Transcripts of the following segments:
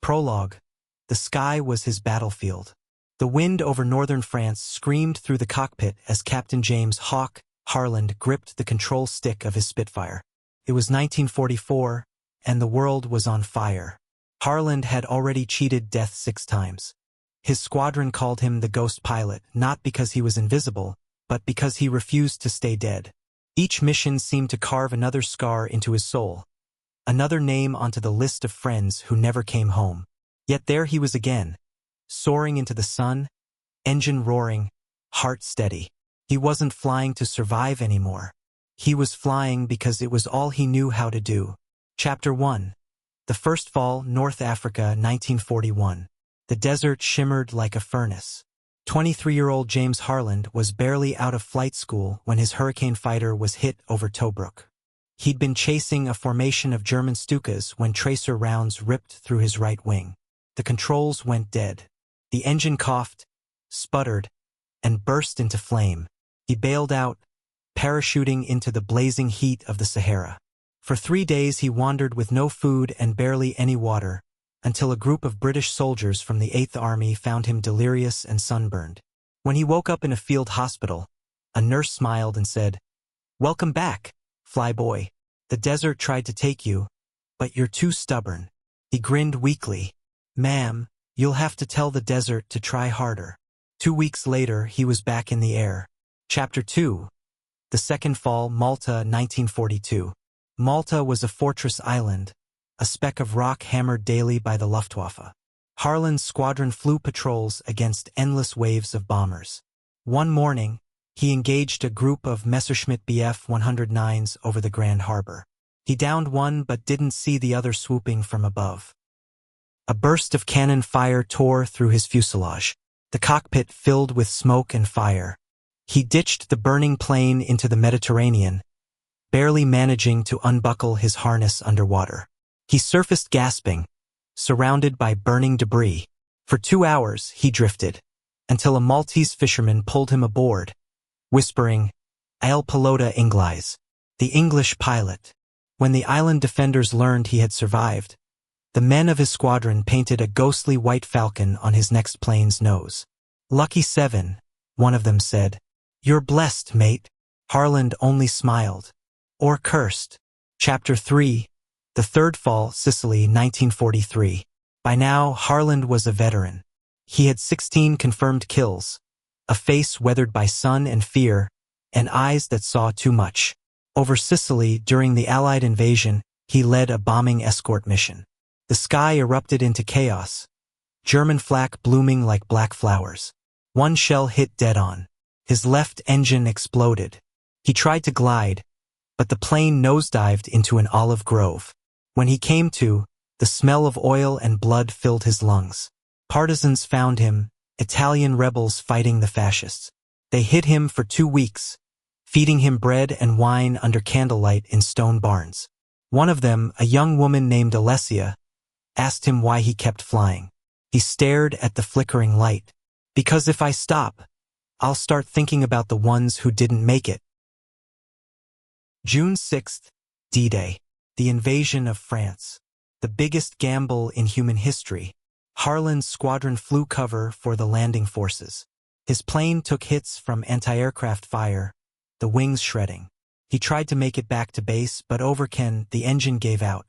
Prologue. The sky was his battlefield. The wind over northern France screamed through the cockpit as Captain James "Hawk" Harland gripped the control stick of his Spitfire. It was 1944, and the world was on fire. Harland had already cheated death 6 times. His squadron called him the Ghost Pilot, not because he was invisible, but because he refused to stay dead. Each mission seemed to carve another scar into his soul, another name onto the list of friends who never came home. Yet there he was again, soaring into the sun, engine roaring, heart steady. He wasn't flying to survive anymore. He was flying because it was all he knew how to do. Chapter 1. The First Fall, North Africa, 1941. The desert shimmered like a furnace. 23-year-old James Harland was barely out of flight school when his Hurricane fighter was hit over Tobruk. He'd been chasing a formation of German Stukas when tracer rounds ripped through his right wing. The controls went dead. The engine coughed, sputtered, and burst into flame. He bailed out, parachuting into the blazing heat of the Sahara. For 3 days he wandered with no food and barely any water, until a group of British soldiers from the 8th Army found him delirious and sunburned. When he woke up in a field hospital, a nurse smiled and said, "Welcome back, flyboy. The desert tried to take you, but you're too stubborn." He grinned weakly. "Ma'am, you'll have to tell the desert to try harder." 2 weeks later, he was back in the air. Chapter 2. The Second Fall, Malta, 1942. Malta was a fortress island, a speck of rock hammered daily by the Luftwaffe. Harland's squadron flew patrols against endless waves of bombers. One morning, he engaged a group of Messerschmitt Bf 109s over the Grand Harbor. He downed one but didn't see the other swooping from above. A burst of cannon fire tore through his fuselage, the cockpit filled with smoke and fire. He ditched the burning plane into the Mediterranean, barely managing to unbuckle his harness underwater. He surfaced gasping, surrounded by burning debris. For 2 hours he drifted, until a Maltese fisherman pulled him aboard, whispering, "Il pilota inglese," the English pilot. When the island defenders learned he had survived, the men of his squadron painted a ghostly white falcon on his next plane's nose. "Lucky 7, one of them said. "You're blessed, mate." Harland only smiled. Or cursed. Chapter 3. The Third Fall, Sicily, 1943. By now, Harland was a veteran. He had 16 confirmed kills, a face weathered by sun and fear, and eyes that saw too much. Over Sicily, during the Allied invasion, he led a bombing escort mission. The sky erupted into chaos, German flak blooming like black flowers. One shell hit dead on. His left engine exploded. He tried to glide, but the plane nosedived into an olive grove. When he came to, the smell of oil and blood filled his lungs. Partisans found him, Italian rebels fighting the fascists. They hid him for 2 weeks, feeding him bread and wine under candlelight in stone barns. One of them, a young woman named Alessia, asked him why he kept flying. He stared at the flickering light. "Because if I stop, I'll start thinking about the ones who didn't make it." June 6th, D-Day. The invasion of France. The biggest gamble in human history. Harland's squadron flew cover for the landing forces. His plane took hits from anti-aircraft fire, the wings shredding. He tried to make it back to base, but the engine gave out.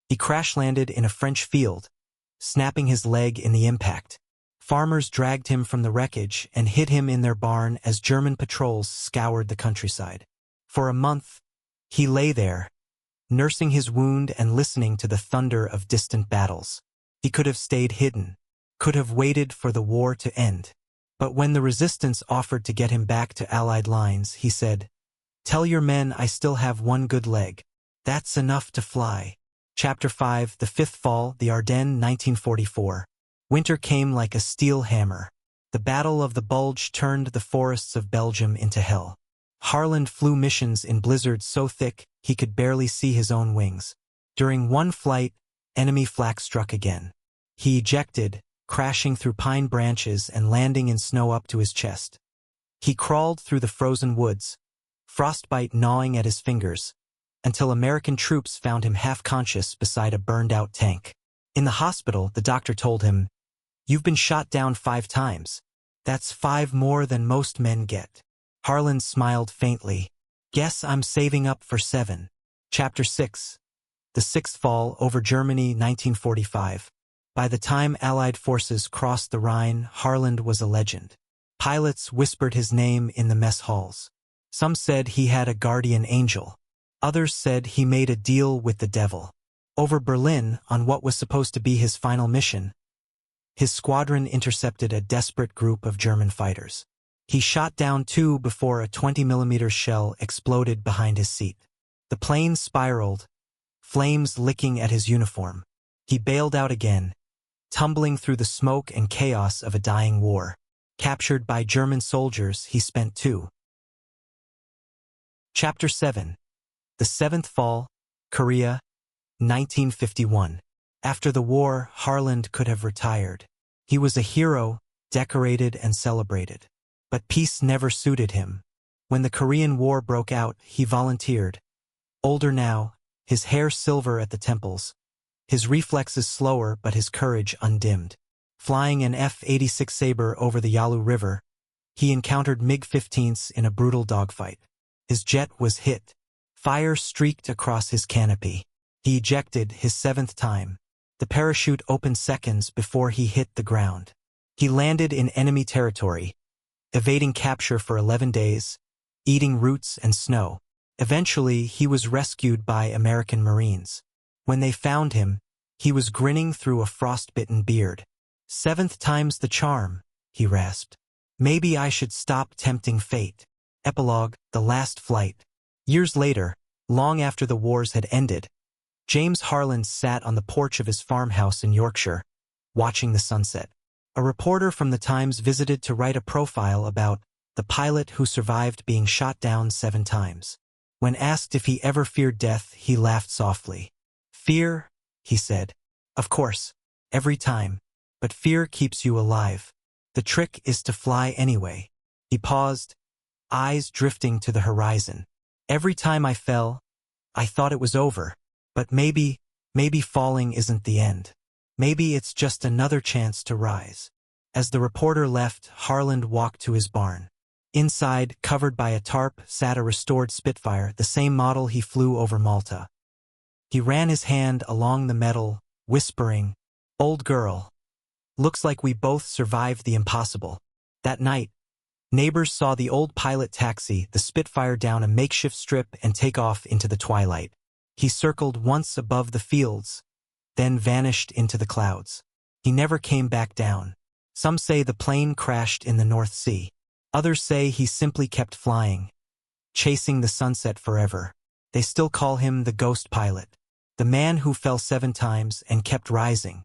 He crash-landed in a French field, snapping his leg in the impact. Farmers dragged him from the wreckage and hid him in their barn as German patrols scoured the countryside. For a month, he lay there, nursing his wound and listening to the thunder of distant battles. He could have stayed hidden, could have waited for the war to end. But when the resistance offered to get him back to Allied lines, he said, "Tell your men I still have one good leg. That's enough to fly." Chapter 5. The Fifth Fall, the Ardennes, 1944. Winter came like a steel hammer. The Battle of the Bulge turned the forests of Belgium into hell. Harland flew missions in blizzards so thick he could barely see his own wings. During one flight, enemy flak struck again. He ejected, crashing through pine branches and landing in snow up to his chest. He crawled through the frozen woods, frostbite gnawing at his fingers, until American troops found him half-conscious beside a burned-out tank. In the hospital, the doctor told him, "You've been shot down 5 times. That's 5 more than most men get." Harland smiled faintly. "Guess I'm saving up for 7. Chapter 6. The Sixth Fall over Germany, 1945. By the time Allied forces crossed the Rhine, Harland was a legend. Pilots whispered his name in the mess halls. Some said he had a guardian angel. Others said he made a deal with the devil. Over Berlin, on what was supposed to be his final mission, his squadron intercepted a desperate group of German fighters. He shot down 2 before a 20mm shell exploded behind his seat. The plane spiraled, flames licking at his uniform. He bailed out again, tumbling through the smoke and chaos of a dying war. Captured by German soldiers, he spent 2. Chapter 7. The Seventh Fall, Korea, 1951. After the war, Harland could have retired. He was a hero, decorated and celebrated. But peace never suited him. When the Korean War broke out, he volunteered. Older now, his hair silver at the temples, his reflexes slower but his courage undimmed. Flying an F-86 Sabre over the Yalu River, he encountered MiG-15s in a brutal dogfight. His jet was hit. Fire streaked across his canopy. He ejected his 7th time. The parachute opened seconds before he hit the ground. He landed in enemy territory, evading capture for 11 days, eating roots and snow. Eventually, he was rescued by American Marines. When they found him, he was grinning through a frostbitten beard. "7th time's the charm," he rasped. "Maybe I should stop tempting fate." Epilogue: The Last Flight. Years later, long after the wars had ended, James Harland sat on the porch of his farmhouse in Yorkshire, watching the sunset. A reporter from the Times visited to write a profile about the pilot who survived being shot down 7 times. When asked if he ever feared death, he laughed softly. "Fear," he said. "Of course, every time. But fear keeps you alive. The trick is to fly anyway." He paused, eyes drifting to the horizon. "Every time I fell, I thought it was over. But maybe falling isn't the end. Maybe it's just another chance to rise." As the reporter left, Harland walked to his barn. Inside, covered by a tarp, sat a restored Spitfire, the same model he flew over Malta. He ran his hand along the metal, whispering, "Old girl. Looks like we both survived the impossible." That night, neighbors saw the old pilot taxi the Spitfire down a makeshift strip and take off into the twilight. He circled once above the fields, then vanished into the clouds. He never came back down. Some say the plane crashed in the North Sea. Others say he simply kept flying, chasing the sunset forever. They still call him the ghost pilot, the man who fell 7 times and kept rising.